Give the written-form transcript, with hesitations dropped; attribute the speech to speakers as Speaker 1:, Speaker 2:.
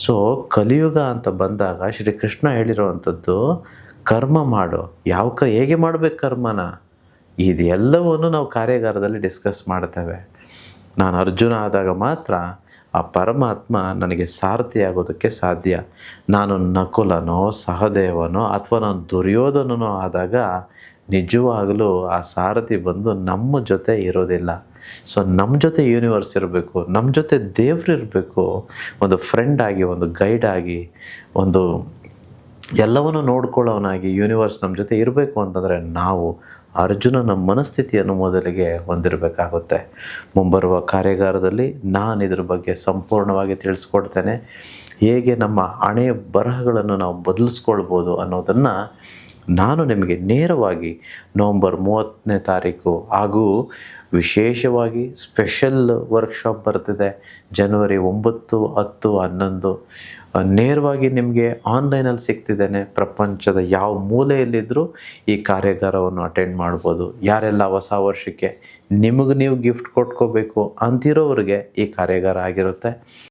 Speaker 1: So ಕಲಿಯುಗ ಅಂತ ಬಂದಾಗ ಶ್ರೀಕೃಷ್ಣ ಹೇಳಿರುವಂಥದ್ದು ಕರ್ಮ ಮಾಡು. ಹೇಗೆ ಮಾಡಬೇಕು ಕರ್ಮನ, ಇದೆಲ್ಲವನ್ನು ನಾವು ಕಾರ್ಯಾಗಾರದಲ್ಲಿ ಡಿಸ್ಕಸ್ ಮಾಡ್ತೇವೆ. ನಾನು ಅರ್ಜುನ ಆದಾಗ ಮಾತ್ರ ಆ ಪರಮಾತ್ಮ ನನಗೆ ಸಾರಥಿಯಾಗೋದಕ್ಕೆ ಸಾಧ್ಯ. ನಾನು ನಕುಲನೋ ಸಹದೇವನೋ ಅಥವಾ ನಾನು ದುರ್ಯೋಧನನೋ ಆದಾಗ ನಿಜವಾಗಲೂ ಆ ಸಾರಥಿ ಬಂದು ನಮ್ಮ ಜೊತೆ ಇರೋದಿಲ್ಲ. ಸೊ ನಮ್ಮ ಜೊತೆ ಯೂನಿವರ್ಸ್ ಇರಬೇಕು, ನಮ್ಮ ಜೊತೆ ದೇವ್ರು ಇರಬೇಕು. ಒಂದು ಫ್ರೆಂಡ್ ಆಗಿ, ಒಂದು ಗೈಡ್ ಆಗಿ, ಒಂದು ಎಲ್ಲವನ್ನೂ ನೋಡ್ಕೊಳ್ಳೋನಾಗಿ ಯೂನಿವರ್ಸ್ ನಮ್ಮ ಜೊತೆ ಇರಬೇಕು ಅಂತಂದರೆ ನಾವು ಅರ್ಜುನನ ಮನಸ್ಥಿತಿಯನ್ನು ಮೊದಲಿಗೆ ಹೊಂದಿರಬೇಕಾಗುತ್ತೆ. ಮುಂಬರುವ ಕಾರ್ಯಾಗಾರದಲ್ಲಿ ನಾನು ಇದ್ರ ಬಗ್ಗೆ ಸಂಪೂರ್ಣವಾಗಿ ತಿಳಿಸ್ಕೊಡ್ತೇನೆ. ಹೇಗೆ ನಮ್ಮ ಹಣೆಯ ಬರಹಗಳನ್ನು ನಾವು ಬದಲಿಸ್ಕೊಳ್ಬೋದು ಅನ್ನೋದನ್ನು ನಾನು ನಿಮಗೆ ನೇರವಾಗಿ ನವಂಬರ್ 30ನೇ ತಾರೀಕು ಹಾಗೂ ವಿಶೇಷವಾಗಿ ಸ್ಪೆಷಲ್ ವರ್ಕ್ಶಾಪ್ ಬರ್ತಿದೆ ಜನವರಿ 9, 10, 11 ನೇರವಾಗಿ ನಿಮಗೆ ಆನ್ಲೈನಲ್ಲಿ ಸಿಗ್ತಿದ್ದೇನೆ. ಪ್ರಪಂಚದ ಯಾವ ಮೂಲೆಯಲ್ಲಿದ್ದರೂ ಈ ಕಾರ್ಯಾಗಾರವನ್ನು ಅಟೆಂಡ್ ಮಾಡ್ಬೋದು. ಯಾರೆಲ್ಲ ಹೊಸ ವರ್ಷಕ್ಕೆ ನಿಮಗೆ ನೀವು ಗಿಫ್ಟ್ ಕೊಟ್ಕೋಬೇಕು ಅಂತಿರೋರಿಗೆ ಈ ಕಾರ್ಯಾಗಾರ ಆಗಿರುತ್ತೆ.